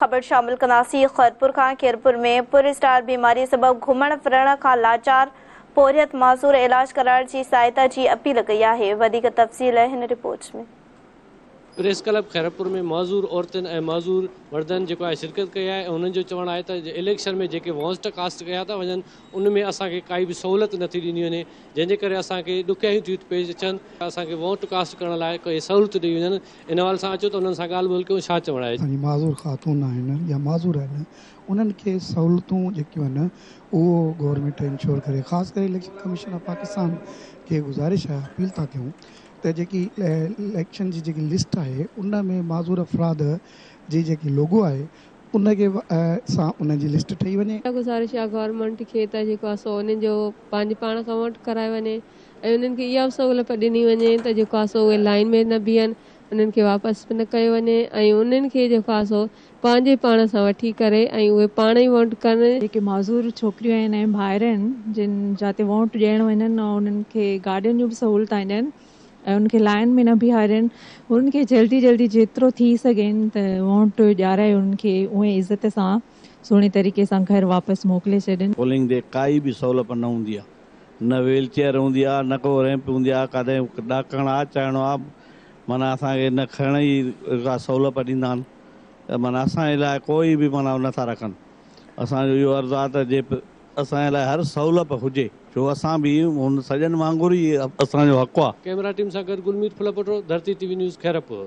खबर शामिल कनासी खैरपुर खां खैरपुर में पुर स्टार बीमारी सबब घुमण फिरण खां लाचार पोरियत माज़ूर इलाज कराइण जी सहायता जी अपील कई आहे। वधीक तफ़सील हिन रिपोर्ट में। प्रेस क्लब खैरपुर में माज़ूर औरतुनि ऐं माज़ूर मर्दनि जेको आहे शिरकत कई आहे। उन्हनि जो चवणु आहे त इलेक्शन में जेके वोस्ट कास्ट कया था वञनि उन में असांखे काई बि सहूलियत नथी ॾिनी वञे, जंहिंजे करे असांखे ॾुखियाई थियूं पेश अचनि। असांखे वोट कास्ट करण लाइ कोई सहूलियत ॾेई वञनि। इन वाल सां अचो त उन्हनि सां ॻाल्हि ॿोल कयूं। छा चवणु आहे? माज़ूर ख़ातून आहिनि या माज़ूर आहिनि, उन्हनि खे सहूलियतूं जेकियूं आहिनि उहो गवर्नमेंट इंश्योर करे। ख़ासि करे इलेक्शन कमीशन ऑफ पाकिस्तान खे गुज़ारिश आहे, अपील था कयूं त जेकी इलेक्शन जी जेकी लिस्ट आहे उन में माज़ूर अफ़राद जी जेकी लोगो आहे उनखे सां उन जी लिस्ट ठही वञे। गुज़ारिश आहे गवर्नमेंट खे त जेको आहे सो उन्हनि जो पंहिंजे पाण खां वोट कराए वञे ऐं उन्हनि खे इहा सहूलियत ॾिनी वञे त जेको आहे सो उहे लाइन में न बीहनि, उन्हनि खे वापसि न कयो वञे ऐं उन्हनि खे जेको आहे सो पंहिंजे पाण सां वठी करे ऐं उहे पाण ई वोट कनि। जेके माज़ूर छोकिरियूं आहिनि ऐं ॿाहिरि आहिनि जिन जिते वोट ॾियण वञनि ऐं उन्हनि खे गाॾियुनि जूं बि सहूलियत ॾियनि ऐं उनखे लाइन में न बीहारनि, उन्हनि खे जल्दी जल्दी जेतिरो थी सघेनि त वोट ॾियाराए उन्हनि खे उहे इज़त सां सुहिणे तरीक़े सां घर वापसि मोकिले छॾनि। पोलिंग डे काई बि सहूलियत न हूंदी आहे, न व्हील चेयर हूंदी आहे, न को रैंप हूंदी आहे। कॾहिं ॾाकण आहे चाइणो आहे माना असांखे न खणण जी सहूलियत ॾींदा आहिनि त माना असांजे लाइ कोई बि माना नथा रखनि। असांजो इहो अर्ज़ु आहे त जे असांजे लाइ हर सहूलियत हुजे, छो असां बि हुन सॼनि वांगुरु ई असांजो हक़ु आहे। कैमरा टीम सां गॾु गुलमीत फुलपटो, धरती टीवी न्यूज़ खैरपुर।